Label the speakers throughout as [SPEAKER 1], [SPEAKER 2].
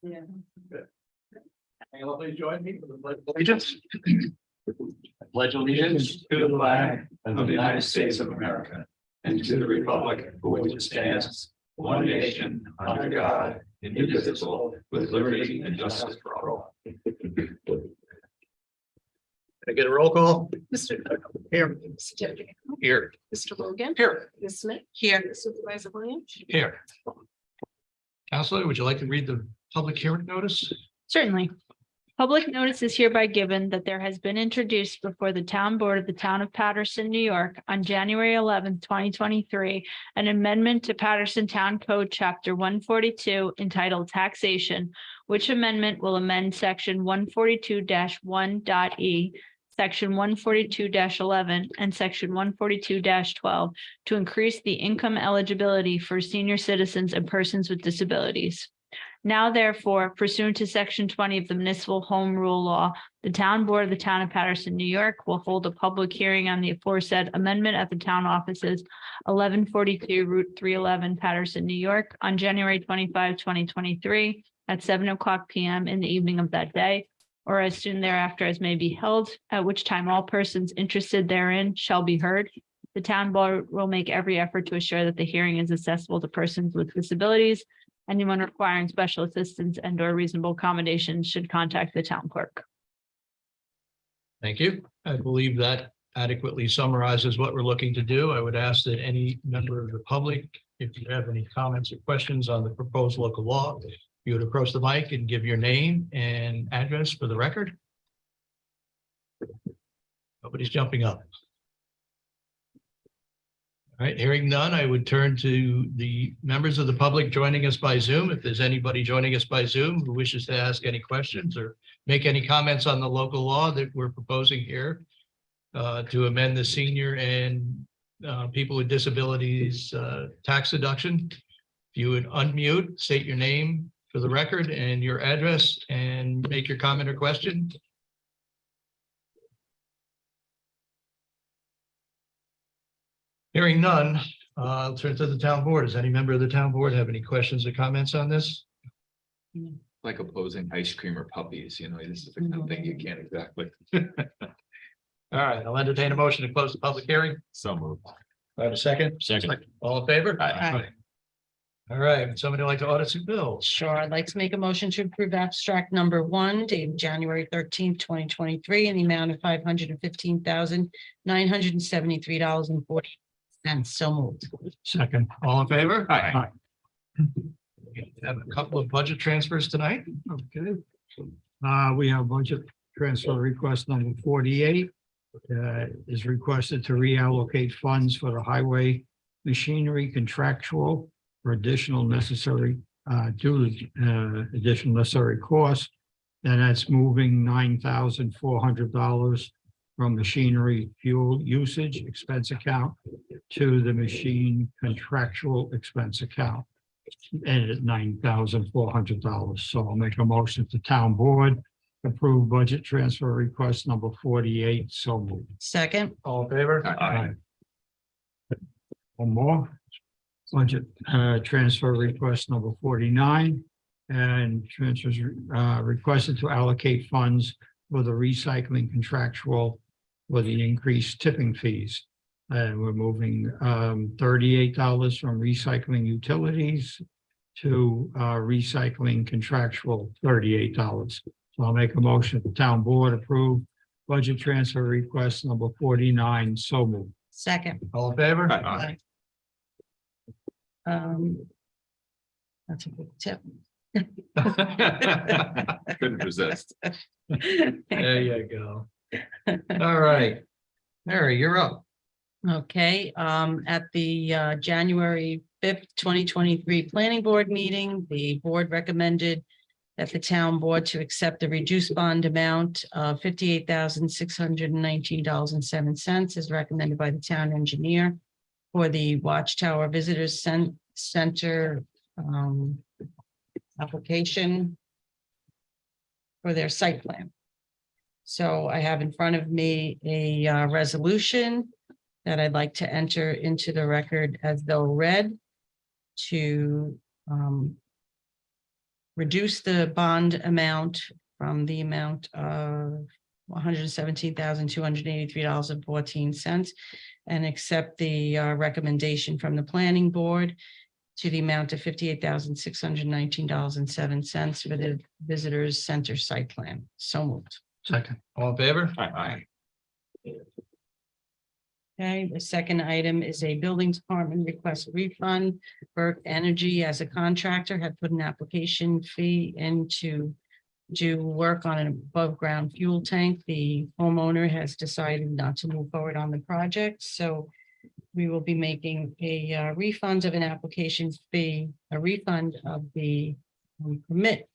[SPEAKER 1] Yeah.
[SPEAKER 2] Anyone please join me for the pledge of allegiance. Pledge allegiance to the flag of the United States of America and to the republic for which it stands, one nation, under God, indivisible, with liberty and justice for all. Can I get a roll call?
[SPEAKER 1] Mr.
[SPEAKER 2] Here.
[SPEAKER 1] Mr. Jeffrey.
[SPEAKER 2] Here.
[SPEAKER 1] Mr. Logan.
[SPEAKER 2] Here.
[SPEAKER 1] Ms. Smith. Here. Supervisor Williams.
[SPEAKER 2] Here. Counselor, would you like to read the public hearing notice?
[SPEAKER 3] Certainly. Public notice is hereby given that there has been introduced before the town board of the town of Patterson, New York on January 11th, 2023, an amendment to Patterson Town Code Chapter 142 entitled Taxation, which amendment will amend section 142-1.e, section 142-11, and section 142-12 to increase the income eligibility for senior citizens and persons with disabilities. Now, therefore, pursuant to section 20 of the Municipal Home Rule Law, the town board of the town of Patterson, New York will hold a public hearing on the aforesaid amendment at the town offices, 1142 Route 311, Patterson, New York, on January 25, 2023, at 7:00 p.m. in the evening of that day, or as soon thereafter as may be held, at which time all persons interested therein shall be heard. The town board will make every effort to assure that the hearing is accessible to persons with disabilities. Anyone requiring special assistance and or reasonable accommodations should contact the town clerk.
[SPEAKER 2] Thank you. I believe that adequately summarizes what we're looking to do. I would ask that any member of the public, if you have any comments or questions on the proposed local law, you would approach the mic and give your name and address for the record. Nobody's jumping up. All right, hearing none, I would turn to the members of the public joining us by Zoom. If there's anybody joining us by Zoom who wishes to ask any questions or make any comments on the local law that we're proposing here to amend the senior and people with disabilities tax deduction, if you would unmute, state your name for the record and your address and make your comment or question. Hearing none, I'll turn to the town board. Does any member of the town board have any questions or comments on this?
[SPEAKER 4] Like opposing ice cream or puppies, you know, this is the kind of thing you can't exactly.
[SPEAKER 2] All right, I'll entertain a motion to close the public hearing.
[SPEAKER 4] So moved.
[SPEAKER 2] I have a second.
[SPEAKER 4] Second.
[SPEAKER 2] All in favor?
[SPEAKER 4] Aye.
[SPEAKER 2] All right, would somebody like to audit some bills?
[SPEAKER 1] Sure, I'd like to make a motion to approve abstract number 1 dated January 13th, 2023 in the amount of $515,973.40. So moved.
[SPEAKER 2] Second. All in favor?
[SPEAKER 4] Aye.
[SPEAKER 2] We have a couple of budget transfers tonight.
[SPEAKER 5] Okay. We have budget transfer request number 48. Is requested to reallocate funds for the highway machinery contractual for additional necessary additional necessary costs. And that's moving $9,400 from machinery fuel usage expense account to the machine contractual expense account. And at $9,400. So I'll make a motion to town board, approve budget transfer request number 48. So moved.
[SPEAKER 1] Second.
[SPEAKER 2] All in favor?
[SPEAKER 4] Aye.
[SPEAKER 5] One more. Budget transfer request number 49. And transfers requested to allocate funds for the recycling contractual for the increased tipping fees. And we're moving $38 from recycling utilities to recycling contractual $38. So I'll make a motion the town board approve budget transfer request number 49. So moved.
[SPEAKER 1] Second.
[SPEAKER 2] All in favor?
[SPEAKER 4] Aye.
[SPEAKER 1] That's a good tip.
[SPEAKER 4] Couldn't resist.
[SPEAKER 2] There you go. All right. Mary, you're up.
[SPEAKER 1] Okay, at the January 5th, 2023 planning board meeting, the board recommended that the town board to accept the reduced bond amount of $58,619.07 as recommended by the town engineer for the Watchtower Visitors Center application for their site plan. So I have in front of me a resolution that I'd like to enter into the record as though read to reduce the bond amount from the amount of $117,283.14 and accept the recommendation from the planning board to the amount of $58,619.07 for the Visitors Center site plan. So moved.
[SPEAKER 5] Second.
[SPEAKER 2] All in favor?
[SPEAKER 4] Aye.
[SPEAKER 1] Okay, the second item is a building department request refund. Burke Energy, as a contractor, had put an application fee in to do work on an above ground fuel tank. The homeowner has decided not to move forward on the project, so we will be making a refund of an application fee, a refund of the permit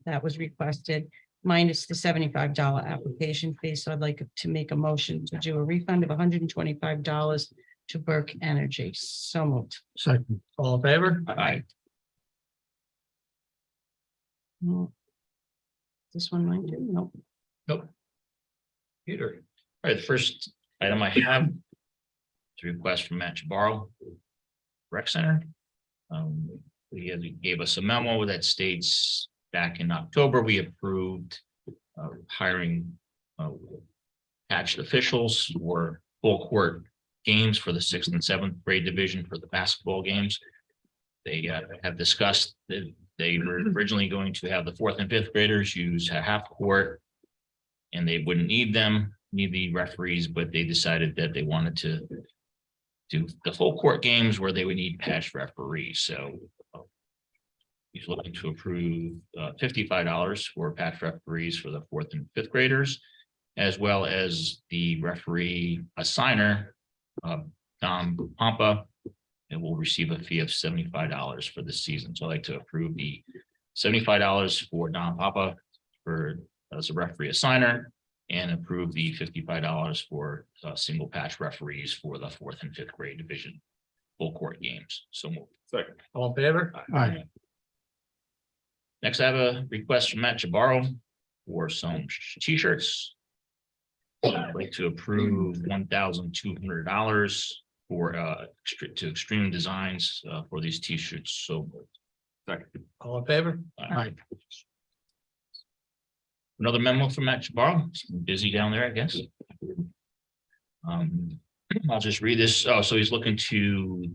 [SPEAKER 1] that was requested, minus the $75 application fee. So I'd like to make a motion to do a refund of $125 to Burke Energy. So moved.
[SPEAKER 5] Second.
[SPEAKER 2] All in favor?
[SPEAKER 4] Aye.
[SPEAKER 1] No. This one might do, nope.
[SPEAKER 2] Nope. Peter.
[SPEAKER 6] All right, the first item I have is a request from Matt Chabarro, Rec Center. He gave us a memo that states back in October, we approved hiring attached officials for full court games for the 6th and 7th grade division for the basketball games. They have discussed that they were originally going to have the 4th and 5th graders use a half court, and they wouldn't need the referees, but they decided that they wanted to do the full court games where they would need patch referees. So he's looking to approve $55 for patch referees for the 4th and 5th graders, as well as the referee assigner, Don Pompa, and will receive a fee of $75 for this season. So I'd like to approve the $75 for Don Pompa as a referee assigner, and approve the $55 for single patch referees for the 4th and 5th grade division full court games. So moved.
[SPEAKER 4] Second.
[SPEAKER 2] All in favor?
[SPEAKER 5] Aye.
[SPEAKER 6] Next, I have a request from Matt Chabarro for some t-shirts. I'd like to approve $1,200 for to Extreme Designs for these t-shirts. So
[SPEAKER 4] Second.
[SPEAKER 2] All in favor?
[SPEAKER 5] Aye.
[SPEAKER 6] another memo from Matt Chabarro. He's busy down there, I guess. I'll just read this. Oh, so he's looking to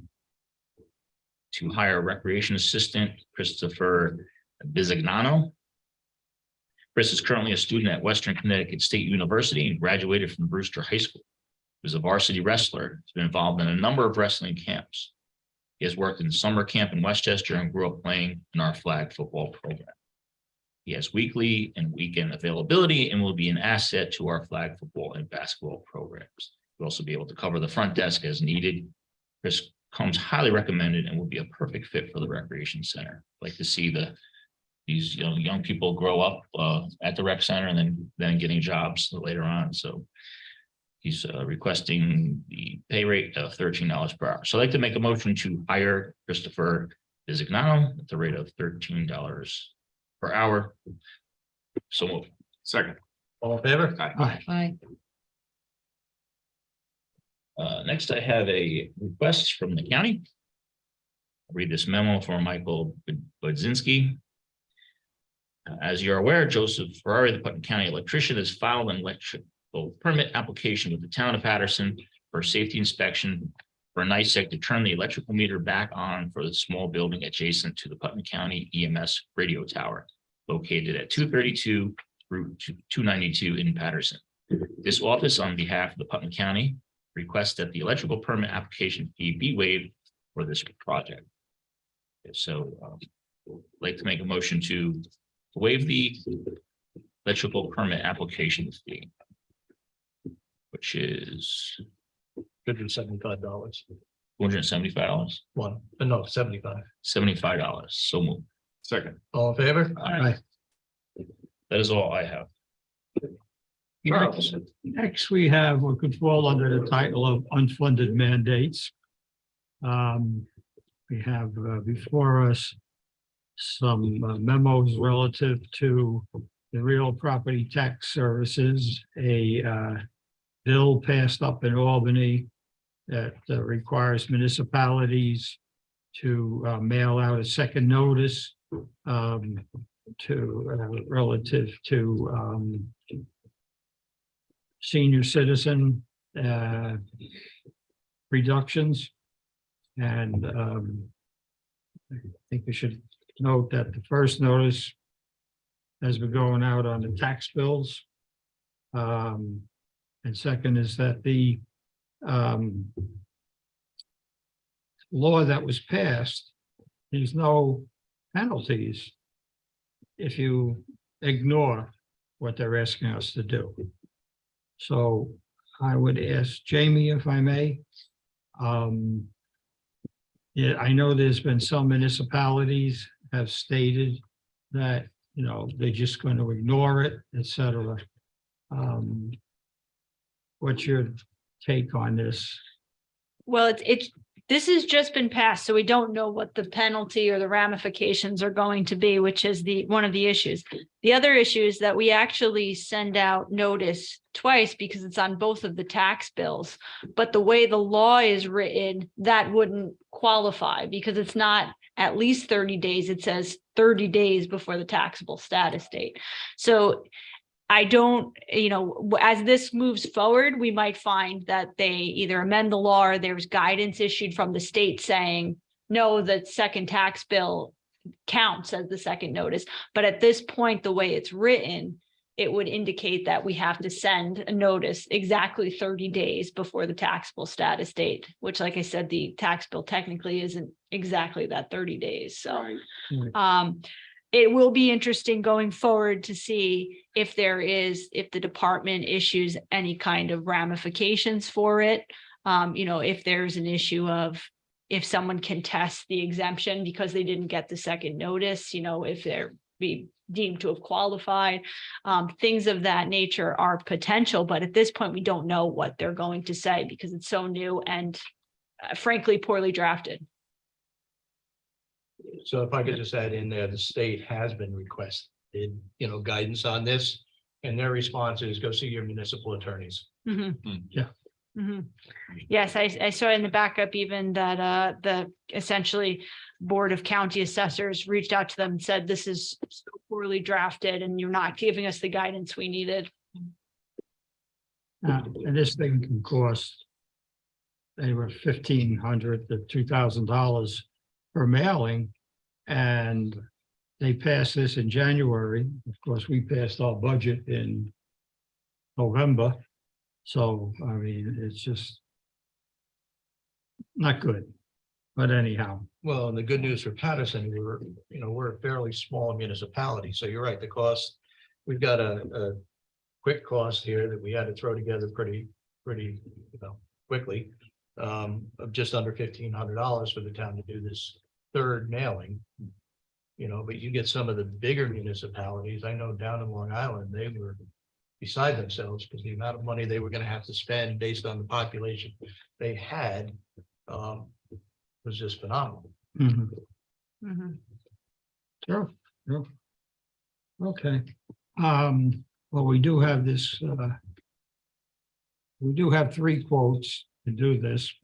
[SPEAKER 6] hire a recreation assistant, Christopher Bizignano. Chris is currently a student at Western Connecticut State University and graduated from Brewster High School. He was a varsity wrestler. He's been involved in a number of wrestling camps. He has worked in summer camp in Westchester and grew up playing in our flag football program. He has weekly and weekend availability and will be an asset to our flag football and basketball programs. He'll also be able to cover the front desk as needed. Chris comes highly recommended and will be a perfect fit for the recreation center. Like to see these young people grow up at the rec center and then getting jobs later on. So he's requesting the pay rate of $13 per hour. So I'd like to make a motion to hire Christopher Bizignano at the rate of $13 per hour. So moved.
[SPEAKER 4] Second.
[SPEAKER 2] All in favor?
[SPEAKER 5] Aye.
[SPEAKER 1] Aye.
[SPEAKER 6] Next, I have a request from the county. I'll read this memo from Michael Budzinski. As you're aware, Joseph Ferrari, the Putnam County electrician, has filed an electrical permit application with the town of Patterson for safety inspection for an NICEC to turn the electrical meter back on for the small building adjacent to the Putnam County EMS radio tower located at 232 Route 292 in Patterson. This office, on behalf of the Putnam County, requests that the electrical permit application fee be waived for this project. So I'd like to make a motion to waive the electrical permit application fee, which is
[SPEAKER 2] $175.
[SPEAKER 6] $275,
[SPEAKER 2] No, 75.
[SPEAKER 6] $75. So moved.
[SPEAKER 4] Second.
[SPEAKER 2] All in favor?
[SPEAKER 5] Aye.
[SPEAKER 6] That is all I have.
[SPEAKER 5] Next, we have what could fall under the title of unfunded mandates. We have before us some memos relative to the real property tax services, a bill passed up in Albany that requires municipalities to mail out a second notice relative to senior citizen reductions. And I think we should note that the first notice has been going out on the tax bills. And second is that the law that was passed, there's no penalties if you ignore what they're asking us to do. So I would ask Jamie, if I may. Yeah, I know there's been some municipalities have stated that, you know, they're just going to ignore it, et cetera. What's your take on this?
[SPEAKER 3] Well, this has just been passed, so we don't know what the penalty or the ramifications are going to be, which is one of the issues. The other issue is that we actually send out notice twice because it's on both of the tax bills. But the way the law is written, that wouldn't qualify because it's not at least 30 days. It says 30 days before the taxable status date. So I don't, you know, as this moves forward, we might find that they either amend the law or there's guidance issued from the state saying, no, the second tax bill counts as the second notice. But at this point, the way it's written, it would indicate that we have to send a notice exactly 30 days before the taxable status date, which, like I said, the tax bill technically isn't exactly that 30 days. So, it will be interesting going forward to see if the department issues any kind of ramifications for it. You know, if there's an issue of if someone can test the exemption because they didn't get the second notice, you know, if they're be deemed to have qualified, things of that nature are potential. But at this point, we don't know what they're going to say because it's so new and frankly, poorly drafted.
[SPEAKER 2] So if I could just add in there, the state has been requested, you know, guidance on this. And their response is go see your municipal attorneys.
[SPEAKER 5] Yeah.
[SPEAKER 3] Yes, I saw in the backup even that the essentially Board of County Assessors reached out to them and said, this is so poorly drafted and you're not giving us the guidance we needed.
[SPEAKER 5] And this thing can cost anywhere $1,500 to $2,000 per mailing. And they passed this in January. Of course, we passed our budget in November. So, I mean, it's just not good. But anyhow.
[SPEAKER 2] Well, and the good news for Patterson, we're a fairly small municipality. So you're right, the cost, we've got a quick cost here that we had to throw together pretty, quickly. Of just under $1,500 for the town to do this third mailing. But you get some of the bigger municipalities, I know down in Long Island, they were beside themselves because the amount of money they were going to have to spend based on the population they had was just phenomenal.
[SPEAKER 5] Sure. Okay. Well, we do have this, we do have 3 quotes to do this.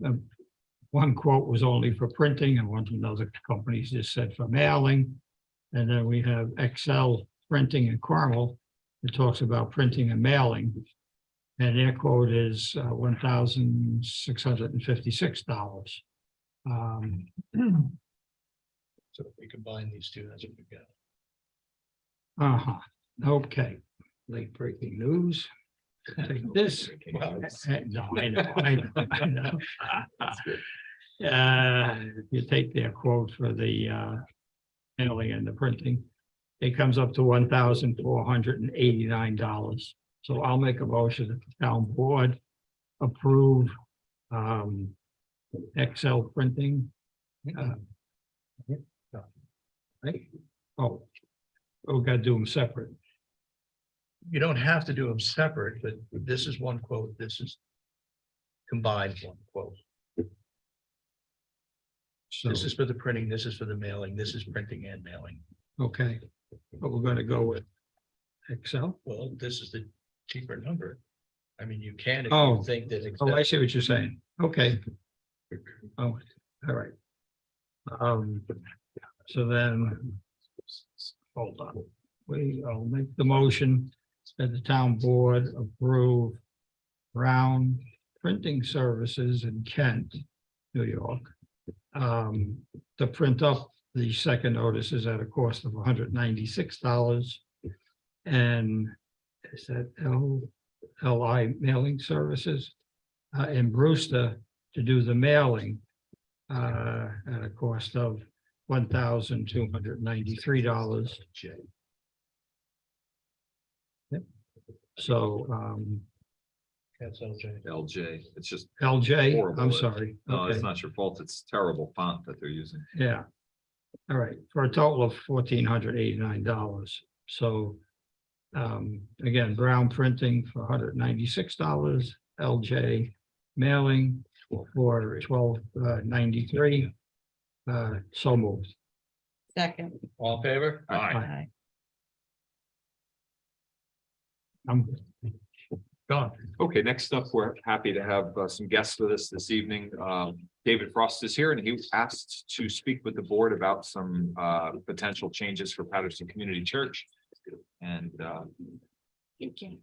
[SPEAKER 5] One quote was only for printing and one from other companies just said for mailing. And then we have XL Printing in Carmel. It talks about printing and mailing. And their quote is $1,656.
[SPEAKER 2] So if we combine these two, that's what we've got.
[SPEAKER 5] Okay. Late breaking news. Take this. No, I know. You take their quote for the mailing and the printing, it comes up to $1,489. So I'll make a motion that the town board approve XL Printing. Right? Oh, we got to do them separate.
[SPEAKER 2] You don't have to do them separate, but this is one quote, this is combined one quote.
[SPEAKER 5] So,
[SPEAKER 2] This is for the printing, this is for the mailing, this is printing and mailing.
[SPEAKER 5] okay, but we're going to go with XL.
[SPEAKER 2] Well, this is the cheaper number. I mean, you can if
[SPEAKER 5] Oh.
[SPEAKER 2] you think that.
[SPEAKER 5] Oh, I see what you're saying. Okay. Oh, all right. So then hold on. I'll make the motion that the town board approve Brown Printing Services in Kent, New York. To print up the second notices at a cost of $196. And is that LI Mailing Services in Brewster to do the mailing at a cost of $1,293. Yep. So
[SPEAKER 2] That's LJ.
[SPEAKER 4] LJ, it's just,
[SPEAKER 5] LJ,
[SPEAKER 4] Horrible.
[SPEAKER 5] I'm sorry.
[SPEAKER 4] no, it's
[SPEAKER 5] Okay.
[SPEAKER 4] not your fault. It's terrible font that they're using.
[SPEAKER 5] Yeah. All right, for a total of $1,489. So again, Brown Printing for $196, LJ Mailing for $12.93. So moved.
[SPEAKER 1] Second.
[SPEAKER 2] All in favor?
[SPEAKER 6] Aye.
[SPEAKER 1] Aye.
[SPEAKER 5] I'm
[SPEAKER 2] Gone.
[SPEAKER 4] Okay, next up, we're happy to have some guests with us this evening. David Frost is here and he was asked to speak with the board about some potential changes for Patterson Community Church. And
[SPEAKER 1] Thank you.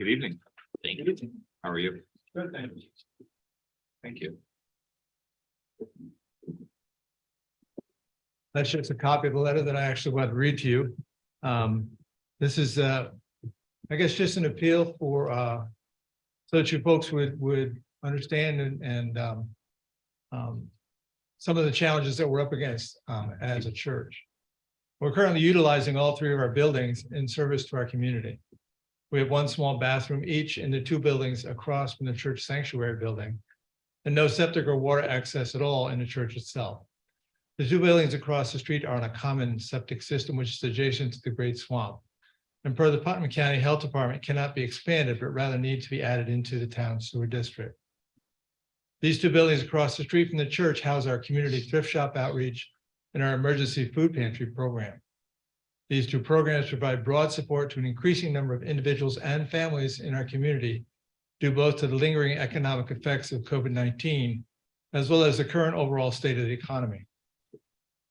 [SPEAKER 4] good evening.
[SPEAKER 6] Thank you.
[SPEAKER 4] How are you?
[SPEAKER 2] Good, thank you.
[SPEAKER 4] Thank you.
[SPEAKER 7] That's just a copy of the letter that I actually want to read to you. This is, I guess, just an appeal for, so that you folks would understand and some of the challenges that we're up against as a church. We're currently utilizing all three of our buildings in service to our community. We have one small bathroom each in the two buildings across from the church sanctuary building, and no septic or water access at all in the church itself. The two buildings across the street are on a common septic system, which is adjacent to the Great Swamp. And per the Putnam County Health Department, cannot be expanded, but rather need to be added into the town sewer district. These two buildings across the street from the church house our community thrift shop outreach and our emergency food pantry program. These two programs provide broad support to an increasing number of individuals and families in our community, due both to the lingering economic effects of COVID-19, as well as the current overall state of the economy.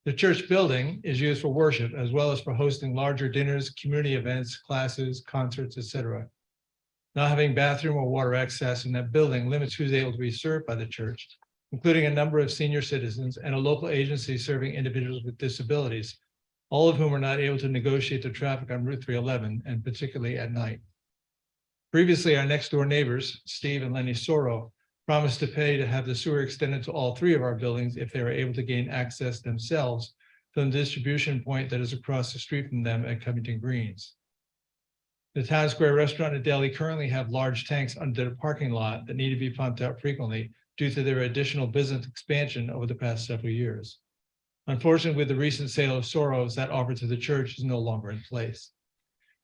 [SPEAKER 7] The church building is used for worship as well as for hosting larger dinners, community events, classes, concerts, etc. Not having bathroom or water access in that building limits who's able to be served by the church, including a number of senior citizens and a local agency serving individuals with disabilities, all of whom are not able to negotiate the traffic on Route 311, and particularly at night. Previously, our next door neighbors, Steve and Lenny Soro, promised to pay to have the sewer extended to all three of our buildings if they were able to gain access themselves from the distribution point that is across the street from them at Covington Greens. The Town Square Restaurant and Deli currently have large tanks under the parking lot that need to be pumped out frequently due to their additional business expansion over the past several years. Unfortunately, with the recent sale of Soros, that offer to the church is no longer in place.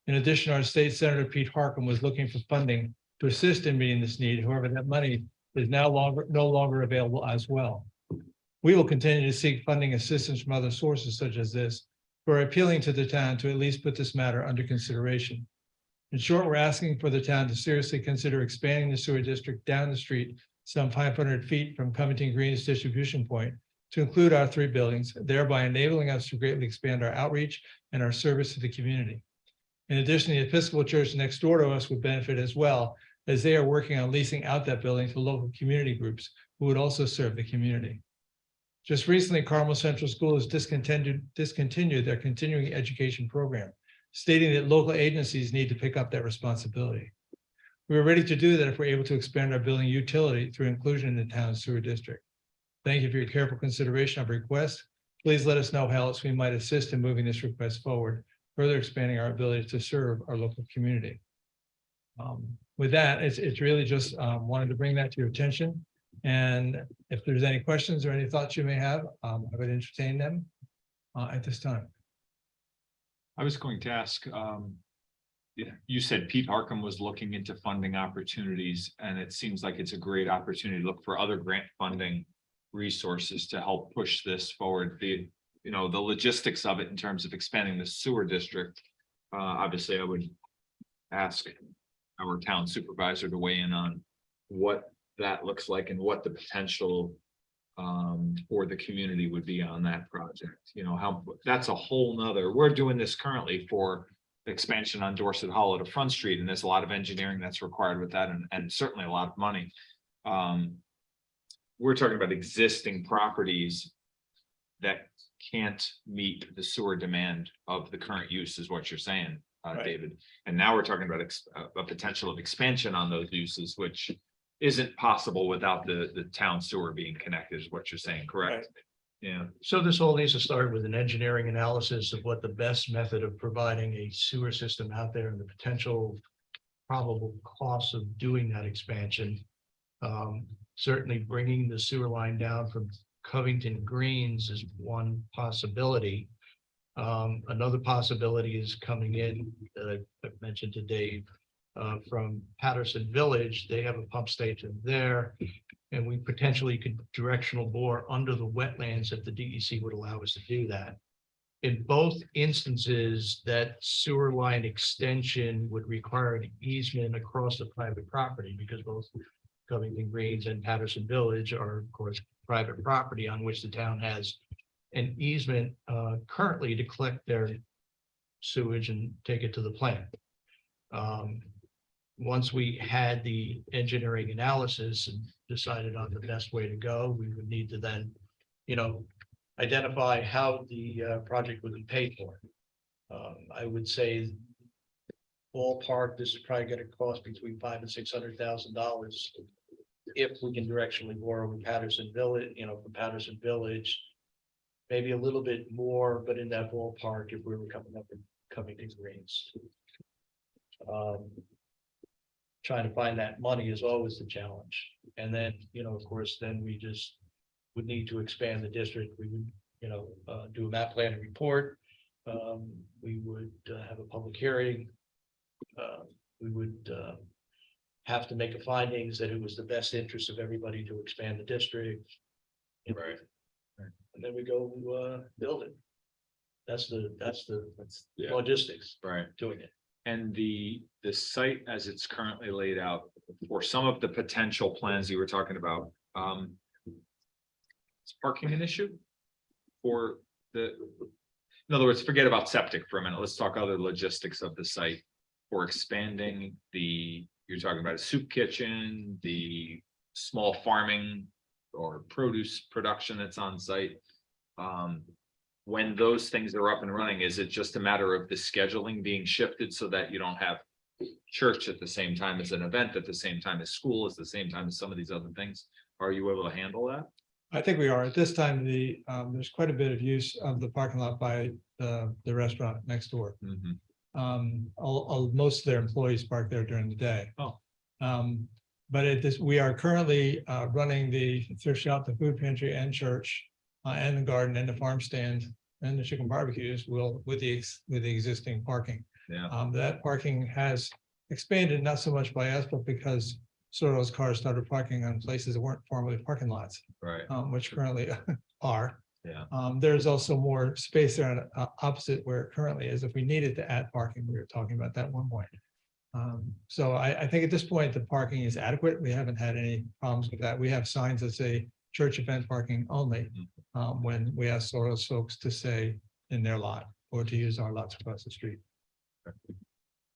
[SPEAKER 7] In addition, our state senator Pete Harcum was looking for funding to assist in meeting this need. However, that money is no longer available as well. We will continue to seek funding assistance from other sources such as this. We're appealing to the town to at least put this matter under consideration. In short, we're asking for the town to seriously consider expanding the sewer district down the street some 500 feet from Covington Greens distribution point to include our three buildings, thereby enabling us to greatly expand our outreach and our service to the community. In addition, the Episcopal Church next door to us would benefit as well, as they are working on leasing out that building to local community groups who would also serve the community. Just recently, Carmel Central School has discontinued their continuing education program, stating that local agencies need to pick up that responsibility. We are ready to do that if we're able to expand our building utility through inclusion in the town's sewer district. Thank you for your careful consideration of our request. Please let us know how else we might assist in moving this request forward, further expanding our ability to serve our local community. With that, it's really just wanted to bring that to your attention. And if there's any questions or any thoughts you may have, I would entertain them at this time.
[SPEAKER 4] I was going to ask, you said Pete Harcum was looking into funding opportunities, and it seems like it's a great opportunity to look for other grant funding resources to help push this forward. The logistics of it in terms of expanding the sewer district. Obviously, I would ask our town supervisor to weigh in on what that looks like and what the potential for the community would be on that project. You know, how, that's a whole nother, we're doing this currently for expansion on Dorset Hollow to Front Street, and there's a lot of engineering that's required with that, and certainly a lot of money. We're talking about existing properties that can't meet the sewer demand of the current use, is what you're saying,
[SPEAKER 7] Right.
[SPEAKER 4] David. And now we're talking about a potential of expansion on those uses, which isn't possible without the town sewer being connected, is what you're saying, correct? Yeah,
[SPEAKER 2] So this all needs to start with an engineering analysis of what the best method of providing a sewer system out there and the potential probable costs of doing that expansion. Certainly bringing the sewer line down from Covington Greens is one possibility. Another possibility is coming in, that I've mentioned to Dave, from Patterson Village. They have a pump station there. And we potentially could directional bore under the wetlands if the DEC would allow us to do that. In both instances, that sewer line extension would require an easement across the private property, because both Covington Greens and Patterson Village are, of course, private property on which the town has an easement currently to collect their sewage and take it to the plant. Once we had the engineering analysis and decided on the best way to go, we would need to then, identify how the project would be paid for. I would say ballpark, this is probably going to cost between $500,000 and $600,000 if we can directionally borrow from Patterson Village, from Patterson Village. Maybe a little bit more, but in that ballpark if we were coming up and coming to Greens. Trying to find that money is always the challenge. And then, of course, then we just would need to expand the district. We would, do a map plan and report. We would have a public hearing. We would have to make a findings that it was the best interest of everybody to expand the district.
[SPEAKER 4] right.
[SPEAKER 2] And then we go build it. That's
[SPEAKER 4] Yeah.
[SPEAKER 2] logistics
[SPEAKER 4] Right.
[SPEAKER 2] doing it.
[SPEAKER 4] And the site as it's currently laid out, for some of the potential plans you were talking about, is parking an issue? For in other words, forget about septic for a minute. Let's talk other logistics of the site. For expanding you're talking about a soup kitchen, the small farming or produce production that's on site. When those things are up and running, is it just a matter of the scheduling being shifted so that you don't have church at the same time as an event, at the same time as school, at the same time as some of these other things? Are you able to handle that?
[SPEAKER 7] I think we are. At this time, there's quite a bit of use of the parking lot by the restaurant next door. Most of their employees park there during the day.
[SPEAKER 4] Oh.
[SPEAKER 7] But we are currently running the thrift shop, the food pantry and church, and the garden and the farm stand and the chicken barbecues with the existing parking.
[SPEAKER 4] Yeah.
[SPEAKER 7] That parking has expanded, not so much by us, but because those cars started parking on places that weren't formerly parking lots,
[SPEAKER 4] Right.
[SPEAKER 7] which currently are.
[SPEAKER 4] Yeah.
[SPEAKER 7] There's also more space there on opposite where it currently is. If we needed to add parking, we were talking about that at one point. So I think at this point, the parking is adequate. We haven't had any problems with that. We have signs that say church event parking only when we ask those folks to stay in their lot or to use our lots across the street.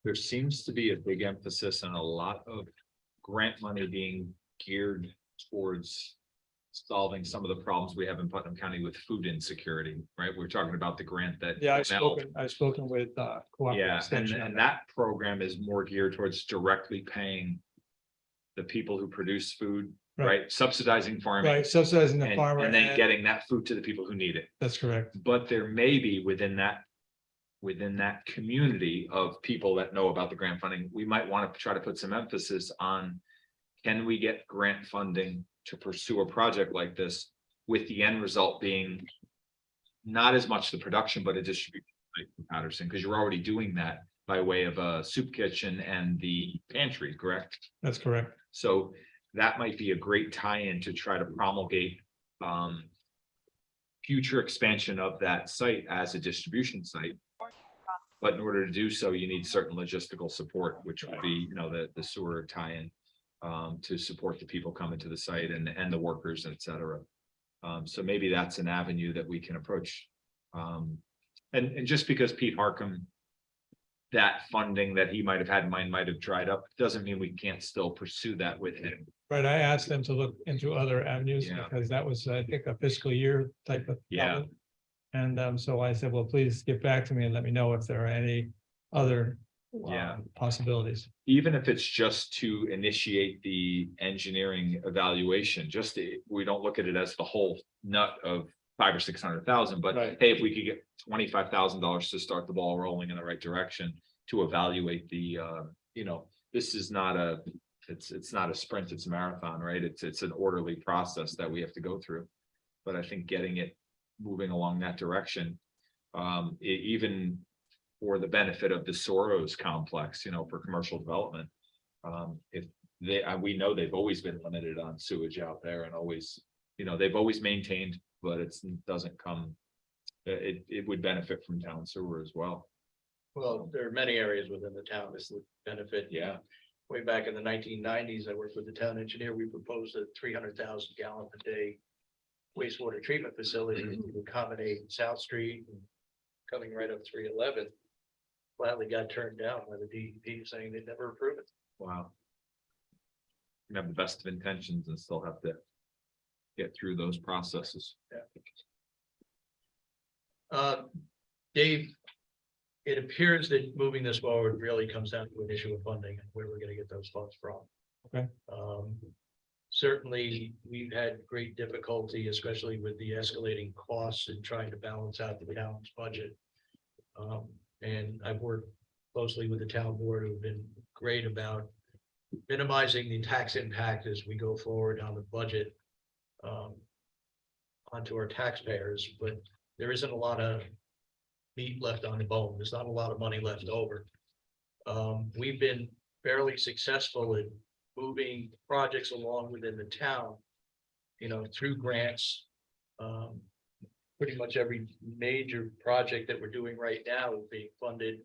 [SPEAKER 4] There seems to be a big emphasis on a lot of grant money being geared towards solving some of the problems we have in Putnam County with food insecurity, right? We're talking about the grant that.
[SPEAKER 7] Yeah, I've spoken with Cooperative
[SPEAKER 4] Yeah,
[SPEAKER 7] Extension on
[SPEAKER 4] and that program is more geared towards directly paying the people who produce food, right? Subsidizing farming.
[SPEAKER 7] Right, subsidizing the farmer.
[SPEAKER 4] And then getting that food to the people who need it.
[SPEAKER 7] That's correct.
[SPEAKER 4] But there may be within that community of people that know about the grant funding, we might want to try to put some emphasis on, can we get grant funding to pursue a project like this, with the end result being not as much the production, but a distribution site for Patterson, because you're already doing that by way of a soup kitchen and the pantry, correct?
[SPEAKER 7] That's correct.
[SPEAKER 4] So that might be a great tie-in to try to promulgate future expansion of that site as a distribution site. But in order to do so, you need certain logistical support, which would be, the sewer tie-in to support the people coming to the site and the workers, et cetera. So maybe that's an avenue that we can approach. And just because Pete Harcum, that funding that he might have had in mind might have dried up, doesn't mean we can't still pursue that with him.
[SPEAKER 7] Right, I asked them to look into other avenues
[SPEAKER 4] Yeah.
[SPEAKER 7] because that was, I think, a fiscal year type of.
[SPEAKER 4] Yeah.
[SPEAKER 7] problem. And so I said, well, please get back to me and let me know if there are any other
[SPEAKER 4] Yeah.
[SPEAKER 7] possibilities.
[SPEAKER 4] Even if it's just to initiate the engineering evaluation, we don't look at it as the whole nut of 500,000 or 600,000, but
[SPEAKER 7] Right.
[SPEAKER 4] hey, if we could get $25,000 to start the ball rolling in the right direction to evaluate the, this is not it's not a sprint, it's a marathon, right? It's an orderly process that we have to go through. But I think getting it moving along that direction, even for the benefit of the Soros complex, for commercial development. If we know they've always been limited on sewage out there and always, they've always maintained, but it doesn't come, it would benefit from town sewer as well.
[SPEAKER 8] Well, there are many areas within the town this would benefit.
[SPEAKER 4] Yeah.
[SPEAKER 8] Way back in the 1990s, I worked with the town engineer. We proposed a 300,000 gallon per day wastewater treatment facility to accommodate South Street and coming right up 311. Flatly got turned down by the DEP saying they'd never approve it.
[SPEAKER 4] Wow. You have the best of intentions and still have to get through those processes.
[SPEAKER 8] Dave, it appears that moving this forward really comes down to an issue of funding and where we're gonna get those funds from.
[SPEAKER 7] Okay.
[SPEAKER 8] Certainly, we've had great difficulty, especially with the escalating costs and trying to balance out the town's budget. And I've worked closely with the town board who've been great about minimizing the tax impact as we go forward on the budget onto our taxpayers, but there isn't a lot of meat left on the bone. There's not a lot of money left over. We've been fairly successful in moving projects along within the town, through grants. Pretty much every major project that we're doing right now is being funded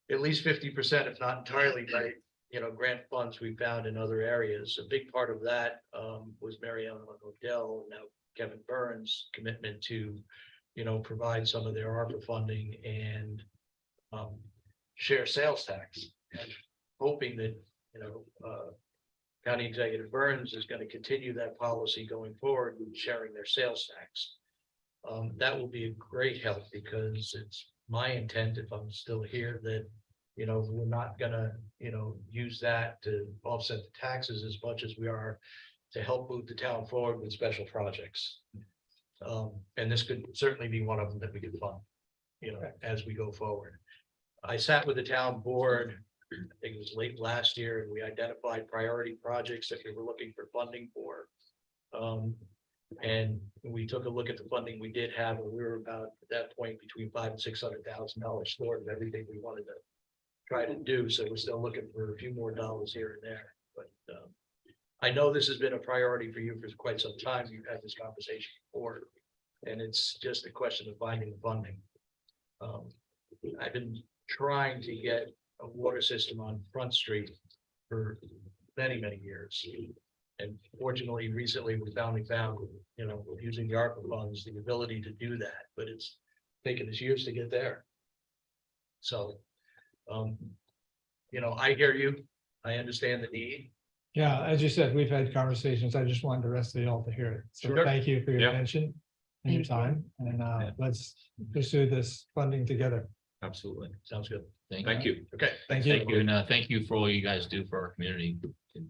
[SPEAKER 8] at least 50%, if not entirely, by grant funds we found in other areas. A big part of that was Mariana Odell, now Kevin Burns' commitment to provide some of their ARPA funding and share sales tax, and hoping that County Executive Burns is going to continue that policy going forward with sharing their sales tax. That will be a great help because it's my intent, if I'm still here, that we're not gonna use that to offset the taxes as much as we are to help move the town forward with special projects. And this could certainly be one of them that we could fund, as we go forward. I sat with the town board, I think it was late last year, and we identified priority projects that we were looking for funding for. And we took a look at the funding we did have, and we were about at that point between $500,000 and $600,000 short of everything we wanted to try to do. So we're still looking for a few more dollars here and there. But I know this has been a priority for you for quite some time. You've had this conversation before, and it's just a question of finding the funding. I've been trying to get a water system on Front Street for many, many years. And fortunately, recently, we finally found, using the ARPA funds, the ability to do that, but it's taken us years to get there. So, I hear you. I understand the need.
[SPEAKER 7] Yeah, as you said, we've had conversations. I just wanted the rest of y'all to hear it. So
[SPEAKER 4] Sure.
[SPEAKER 7] thank you for your
[SPEAKER 4] Yeah.
[SPEAKER 7] attention and your time. And let's pursue this funding together.
[SPEAKER 4] Absolutely.
[SPEAKER 8] Sounds good.
[SPEAKER 4] Thank you.
[SPEAKER 8] Okay.
[SPEAKER 7] Thank
[SPEAKER 6] Thank
[SPEAKER 7] you.
[SPEAKER 6] you, and thank you for all you guys do for our community.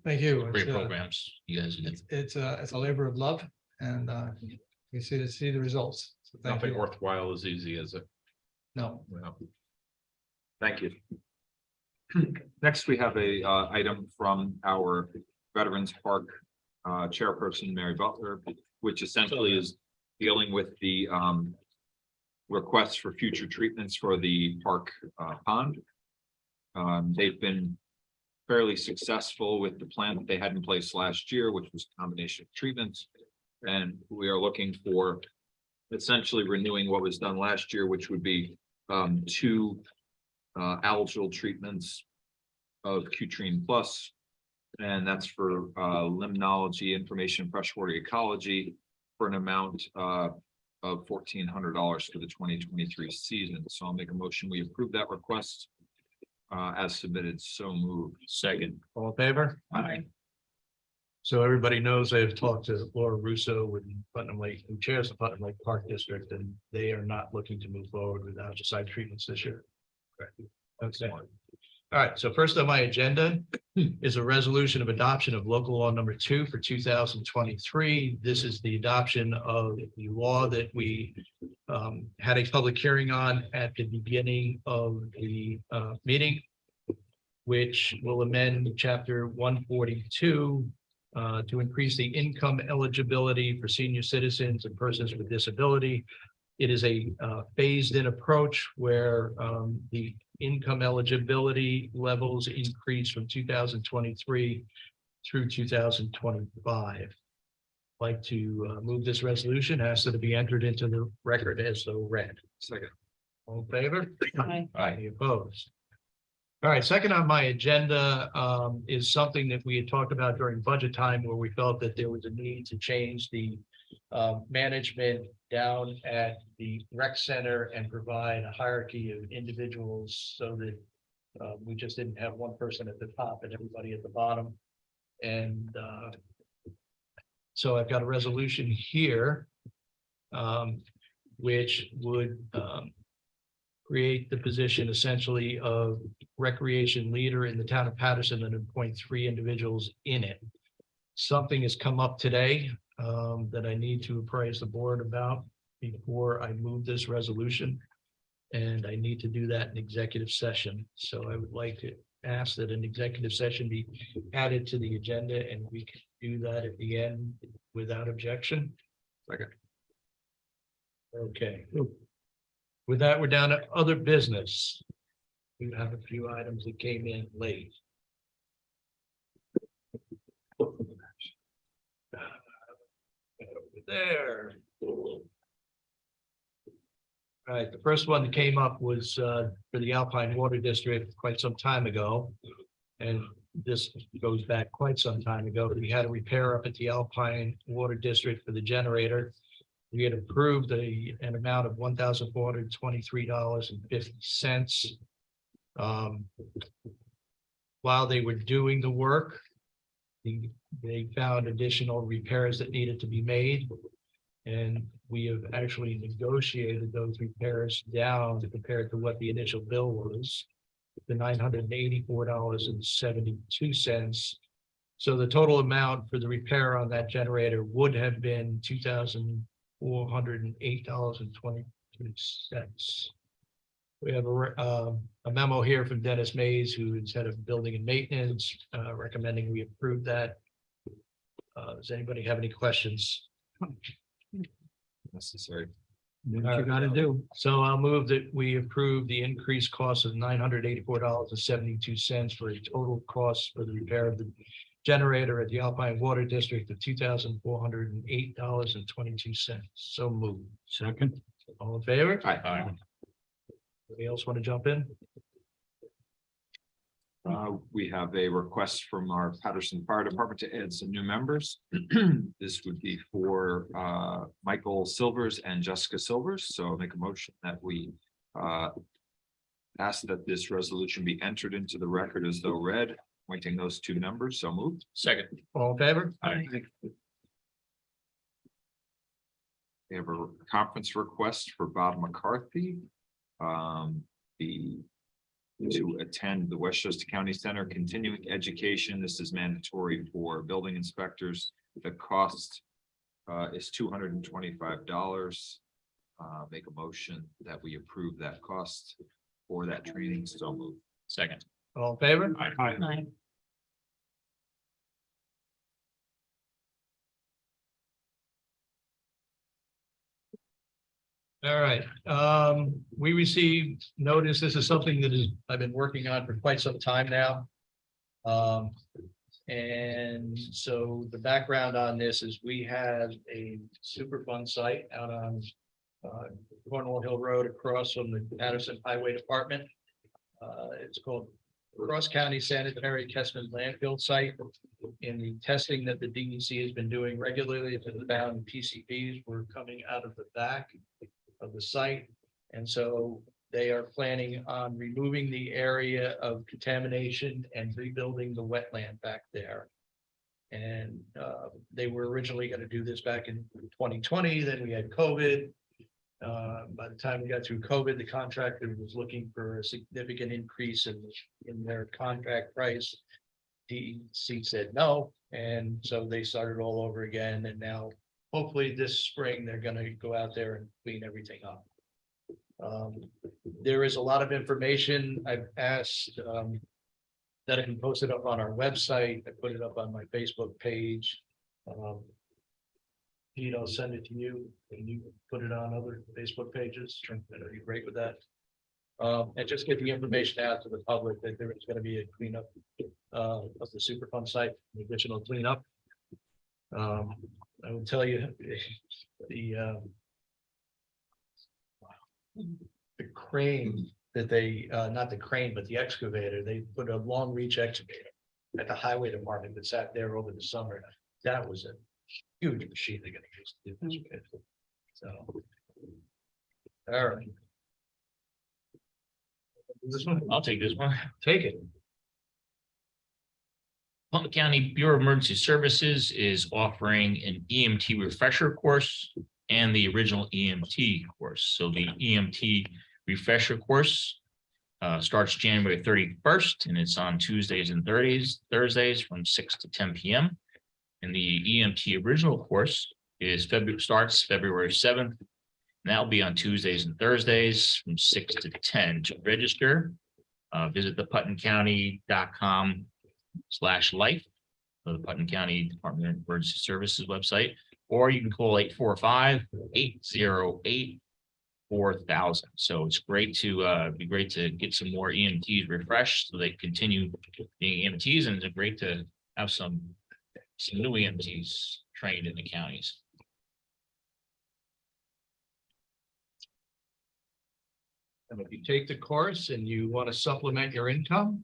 [SPEAKER 7] Thank you.
[SPEAKER 6] Great programs you guys do.
[SPEAKER 7] It's a labor of love and we see the results. So thank
[SPEAKER 4] Nothing
[SPEAKER 7] you.
[SPEAKER 4] worthwhile as easy as it.
[SPEAKER 7] No.
[SPEAKER 4] Well, thank you. Next, we have a item from our Veterans Park chairperson, Mary Butler, which essentially is dealing with the requests for future treatments for the park pond. They've been fairly successful with the plan that they had in place last year, which was a combination of treatments. And we are looking for essentially renewing what was done last year, which would be 2 algal treatments of Cutrine Plus. And that's for limnology, information, freshwater ecology, for an amount of $1,400 for the 2023 season. So I'll make a motion. We approve that request as submitted. So moved.
[SPEAKER 6] Second.
[SPEAKER 2] All in favor?
[SPEAKER 6] Aye.
[SPEAKER 2] So everybody knows I've talked to Laura Russo with Putnam Lake, who chairs the Putnam Lake Park District, and they are not looking to move forward with algaecide treatments this year. Okay. All right, so first on my agenda is a resolution of adoption of local law number 2 for 2023. This is the adoption of the law that we had a public hearing on at the beginning of the meeting, which will amend chapter 142 to increase the income eligibility for senior citizens and persons with disability. It is a phased-in approach where the income eligibility levels increase from 2023 through 2025. Like to move this resolution, ask that it be entered into the record as though read.
[SPEAKER 4] Second.
[SPEAKER 2] All in favor?
[SPEAKER 1] Aye.
[SPEAKER 2] Any opposed? All right, second on my agenda is something that we had talked about during budget time, where we felt that there was a need to change the management down at the rec center and provide a hierarchy of individuals so that we just didn't have one person at the top and everybody at the bottom. And so I've got a resolution here which would create the position essentially of recreation leader in the town of Patterson and appoint 3 individuals in it. Something has come up today that I need to apprise the board about before I move this resolution. And I need to do that in executive session. So I would like to ask that an executive session be added to the agenda, and we can do that at the end without objection.
[SPEAKER 4] Second.
[SPEAKER 2] Okay. With that, we're down to other business. We have a few items that came in late. There. All right, the first one that came up was for the Alpine Water District quite some time ago. And this goes back quite some time ago. We had a repair up at the Alpine Water District for the generator. We had approved an amount of $1,423.50. While they were doing the work, they found additional repairs that needed to be made. And we have actually negotiated those repairs down compared to what the initial bill was, the $984.72. So the total amount for the repair on that generator would have been $2,408.23. We have a memo here from Dennis Mays, who is head of building and maintenance, recommending we approve that. Does anybody have any questions?
[SPEAKER 4] Necessary.
[SPEAKER 5] Do what you gotta do.
[SPEAKER 2] So I'll move that we approve the increased cost of $984.72 for a total cost for the repair of the generator at the Alpine Water District of $2,408.22. So moved.
[SPEAKER 5] Second.
[SPEAKER 2] All in favor?
[SPEAKER 4] Aye.
[SPEAKER 2] Anybody else want to jump in?
[SPEAKER 4] We have a request from our Patterson Fire Department to add some new members. This would be for Michael Silvers and Jessica Silvers. So I'll make a motion that we ask that this resolution be entered into the record as though read, appointing those 2 members. So moved.
[SPEAKER 6] Second.
[SPEAKER 2] All in favor?
[SPEAKER 4] Aye. We have a conference request for Bob McCarthy. To attend the Westchester County Center Continuing Education. This is mandatory for building inspectors. The cost is $225. Make a motion that we approve that cost for that training. So moved.
[SPEAKER 6] Second.
[SPEAKER 2] All in favor?
[SPEAKER 1] Aye.
[SPEAKER 2] All right, we received notice. This is something that I've been working on for quite some time now. And so the background on this is we have a Superfund site out on Cornwall Hill Road across from the Patterson Highway Department. It's called cross-county sanitary Kessman landfill site. In the testing that the DEC has been doing regularly, if it's found PCBs were coming out of the back of the site. And so they are planning on removing the area of contamination and rebuilding the wetland back there. And they were originally going to do this back in 2020, then we had COVID. By the time we got through COVID, the contractor was looking for a significant increase in their contract price. DEC said no, and so they started all over again, and now hopefully this spring, they're gonna go out there and clean everything up. There is a lot of information. I've asked that I can post it up on our website. I put it up on my Facebook page. Pete, I'll send it to you and you put it on other Facebook pages. Are you great with that? And just get the information out to the public that there is going to be a cleanup of the Superfund site, an additional cleanup. I will tell you the crane that they, not the crane, but the excavator, they put a long reach excavator at the highway department that sat there over the summer. That was a huge machine they're gonna use to do this with. So. All right. This one,
[SPEAKER 6] I'll take this one.
[SPEAKER 2] take it.
[SPEAKER 6] Putnam County Bureau of Emergency Services is offering an EMT refresher course and the original EMT course. So the EMT refresher course starts January 31st, and it's on Tuesdays and Thursdays from 6 to 10 p.m. And the EMT original course starts February 7th. And that'll be on Tuesdays and Thursdays from 6 to 10. To register, visit the putnamcounty.com/life, the Putnam County Department of Emergency Services website, or you can call 845-808-4000. So it's great to be great to get some more EMTs refreshed so they continue being EMTs, and it's great to have some new EMTs trained in the counties.
[SPEAKER 2] And if you take the course and you want to supplement your income,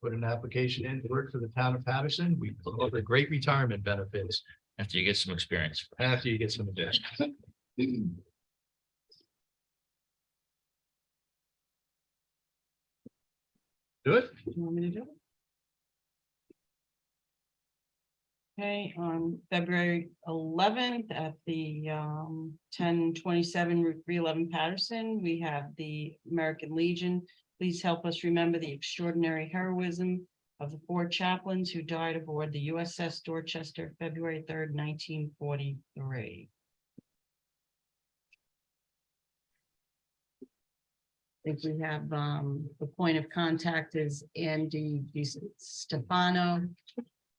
[SPEAKER 2] put an application in to work for the town of Patterson. We offer great retirement benefits
[SPEAKER 6] After you get some experience.
[SPEAKER 2] after you get some adjustment. Good.
[SPEAKER 1] Do you want me to do it? Okay, on February 11th at the 1027 Route 311 Patterson, we have the American Legion. Please help us remember the extraordinary heroism of the 4 chaplains who died aboard the USS Dorchester, February 3rd, 1943. I think we have the point of contact is Andy Stefano.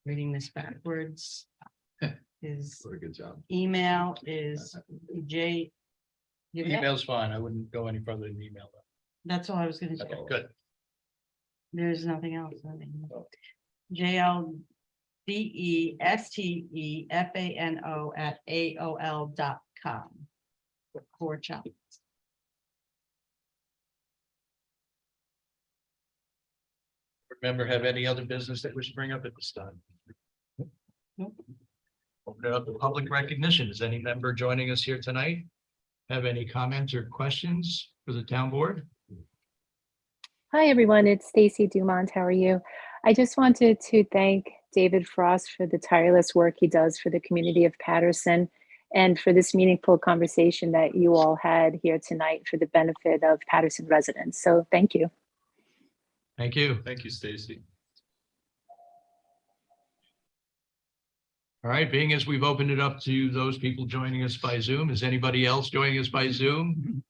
[SPEAKER 1] Reading this backwards. His
[SPEAKER 2] Very good job.
[SPEAKER 1] email is J. You have it?
[SPEAKER 2] Email's fine. I wouldn't go any further than email.
[SPEAKER 1] That's all I was gonna say.
[SPEAKER 2] Okay, good.
[SPEAKER 1] There's nothing else. JLDESTEFANO@AOL.com. For chaplains.
[SPEAKER 2] Remember, have any other business that we should bring up at this time?
[SPEAKER 1] Nope.
[SPEAKER 2] Open it up to public recognition. Is any member joining us here tonight? Have any comments or questions for the town board?
[SPEAKER 9] Hi, everyone. It's Stacy Dumont. How are you? I just wanted to thank David Frost for the tireless work he does for the community of Patterson and for this meaningful conversation that you all had here tonight for the benefit of Patterson residents. So thank you.
[SPEAKER 2] Thank you.
[SPEAKER 4] Thank you, Stacy.
[SPEAKER 2] All right, being as we've opened it up to those people joining us by Zoom, is anybody else joining us by Zoom?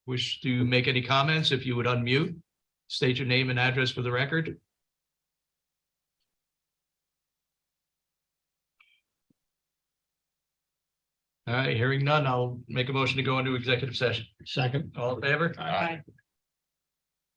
[SPEAKER 2] Wish to make any comments? If you would unmute, state your name and address for the record. All right, hearing none, I'll make a motion to go into executive session.
[SPEAKER 5] Second.
[SPEAKER 2] All in favor?
[SPEAKER 6] Aye.
[SPEAKER 1] Bye.